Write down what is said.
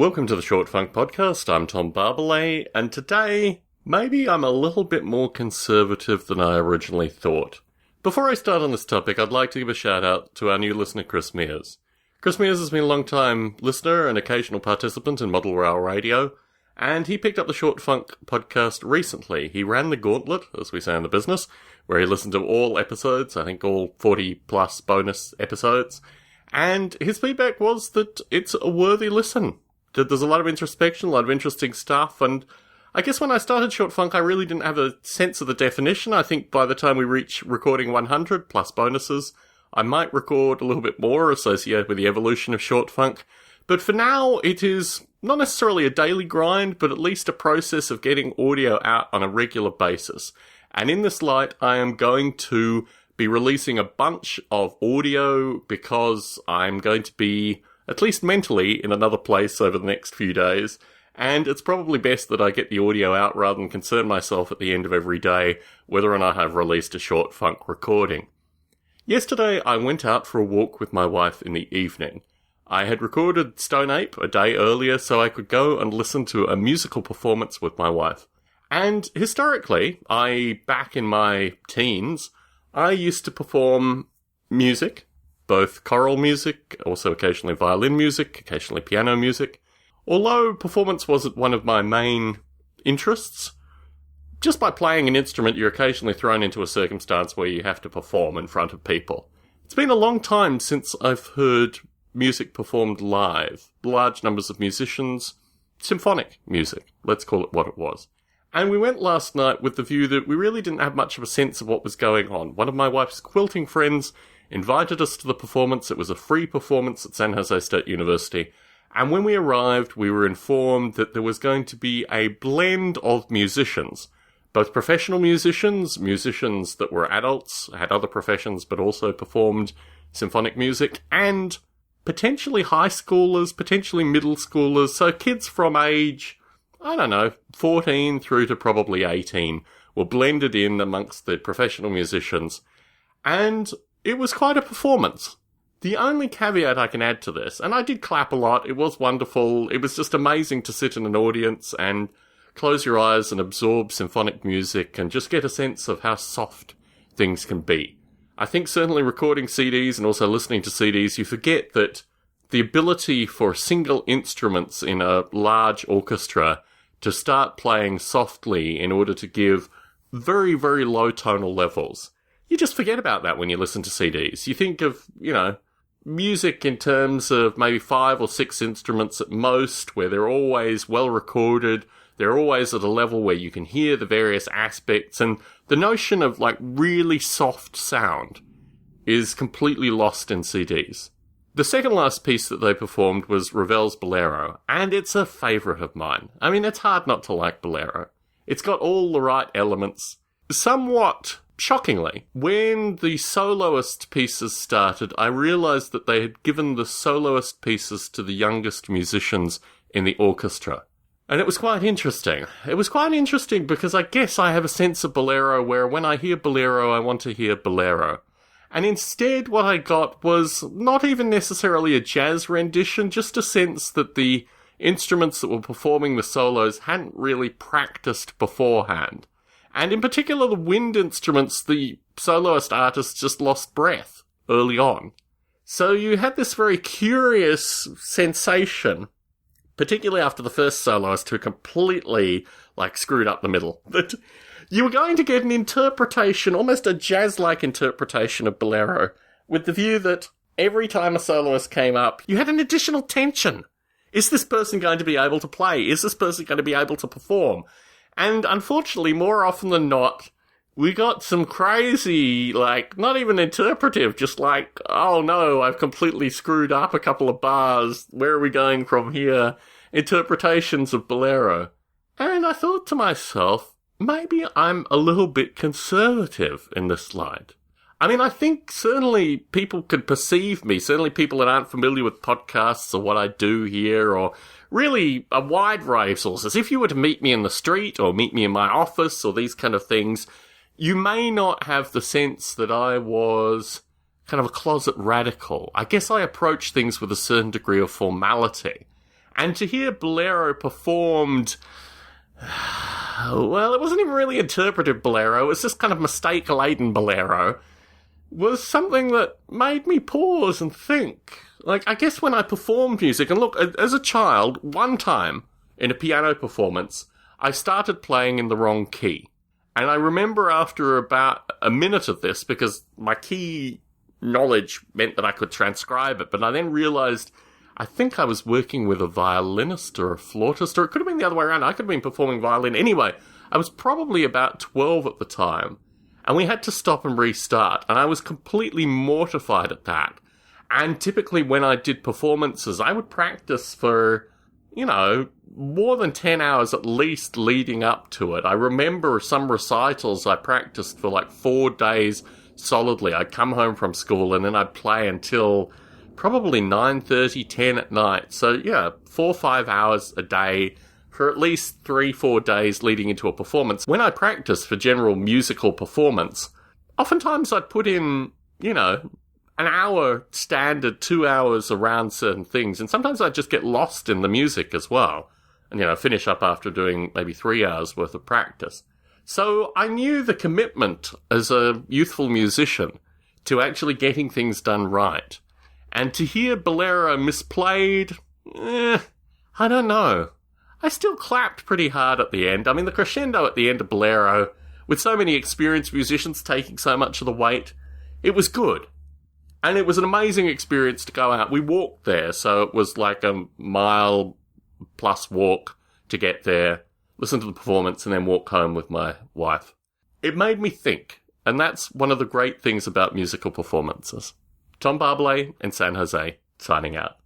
Welcome to the Short Funk Podcast. I'm Tom Barbalet, and today, maybe I'm a little bit more conservative than I originally thought. Before I start on this topic, I'd like to give a shout out to our new listener, Chris Mears. Chris Mears has been a long-time listener and occasional participant in Model Rail Radio, and he picked up the Short Funk Podcast recently. He ran the gauntlet, as we say in the business, where he listened to all episodes, I think all 40-plus bonus episodes, and his feedback was that it's a worthy listen. There's a lot of introspection, a lot of interesting stuff, and I guess when I started Short Funk, I really didn't have a sense of the definition. I think by the time we reach recording 100 plus bonuses, I might record a little bit more associated with the evolution of Short Funk. But for now, it is not necessarily a daily grind, but at least a process of getting audio out on a regular basis. And in this light, I am going to be releasing a bunch of audio because I'm going to be, at least mentally, in another place over the next few days. And it's probably best that I get the audio out rather than concern myself at the end of every day whether or not I've released a Short Funk recording. Yesterday, I went out for a walk with my wife in the evening. I had recorded Stone Ape a day earlier so I could go and listen to a musical performance with my wife. And historically, back in my teens, I used to perform music, both choral music, also occasionally violin music, occasionally piano music. Although performance wasn't one of my main interests, just by playing an instrument, you're occasionally thrown into a circumstance where you have to perform in front of people. It's been a long time since I've heard music performed live. Large numbers of musicians, symphonic music, let's call it what it was. And we went last night with the view that we really didn't have much of a sense of what was going on. One of my wife's quilting friends invited us to the performance. It was a free performance at San Jose State University. And when we arrived, we were informed that there was going to be a blend of musicians. Both professional musicians, musicians that were adults, had other professions, but also performed symphonic music, and potentially high schoolers, potentially middle schoolers, so kids from age, 14 through to probably 18 were blended in amongst the professional musicians. And it was quite a performance. The only caveat I can add to this, and I did clap a lot, it was wonderful, it was just amazing to sit in an audience and close your eyes and absorb symphonic music and just get a sense of how soft things can be. I think certainly recording CDs and also listening to CDs, you forget that the ability for single instruments in a large orchestra to start playing softly in order to give very, very low tonal levels. You just forget about that when you listen to CDs. You think of, music in terms of maybe 5 or 6 instruments at most, where they're always well recorded, they're always at a level where you can hear the various aspects, and the notion of, really soft sound is completely lost in CDs. The second last piece that they performed was Ravel's Bolero, and it's a favourite of mine. I mean, it's hard not to like Bolero. It's got all the right elements. Somewhat shockingly, when the soloist pieces started, I realised that they had given the soloist pieces to the youngest musicians in the orchestra. And it was quite interesting. It was quite interesting because I guess I have a sense of Bolero where when I hear Bolero, I want to hear Bolero. And instead what I got was not even necessarily a jazz rendition, just a sense that the instruments that were performing the solos hadn't really practiced beforehand. And in particular, the wind instruments, the soloist artists just lost breath early on. So you had this very curious sensation, particularly after the first soloist who completely, screwed up the middle, that you were going to get an interpretation, almost a jazz-like interpretation of Bolero, with the view that every time a soloist came up, you had an additional tension. Is this person going to be able to play? Is this person going to be able to perform? And unfortunately, more often than not, we got some crazy, not even interpretive, just oh no, I've completely screwed up a couple of bars, where are we going from here? Interpretations of Bolero. And I thought to myself, maybe I'm a little bit conservative in this light. I mean, I think certainly people could perceive me, certainly people that aren't familiar with podcasts or what I do here, or really a wide array of sources. If you were to meet me in the street or meet me in my office or these kind of things, you may not have the sense that I was kind of a closet radical. I guess I approach things with a certain degree of formality. And to hear Bolero performed, well, it wasn't even really interpretive Bolero, it was just kind of mistake-laden Bolero, was something that made me pause and think. Like, I guess when I performed music, and look, as a child, one time in a piano performance, I started playing in the wrong key. And I remember after about a minute of this, because my key knowledge meant that I could transcribe it, but I then realized I think I was working with a violinist or a flautist, or it could have been the other way around. I could have been performing violin. Anyway, I was probably about 12 at the time, and we had to stop and restart, and I was completely mortified at that. And typically when I did performances, I would practice for, more than 10 hours at least leading up to it. I remember some recitals I practiced for like 4 days solidly. I'd come home from school and then I'd play until probably 9:30, 10 at night. So yeah, 4 or 5 hours a day for at least 3-4 days leading into a performance. When I practiced for general musical performance, oftentimes I'd put in, an hour standard, 2 hours around certain things. And sometimes I'd just get lost in the music as well. And, finish up after doing maybe 3 hours worth of practice. So I knew the commitment as a youthful musician to actually getting things done right. And to hear Bolero misplayed, I don't know. I still clapped pretty hard at the end. I mean, the crescendo at the end of Bolero, with so many experienced musicians taking so much of the weight, it was good. And it was an amazing experience to go out. We walked there, so it was like a mile-plus walk to get there, listen to the performance, and then walk home with my wife. It made me think, and that's one of the great things about musical performances. Tom Barbalet in San Jose, signing out.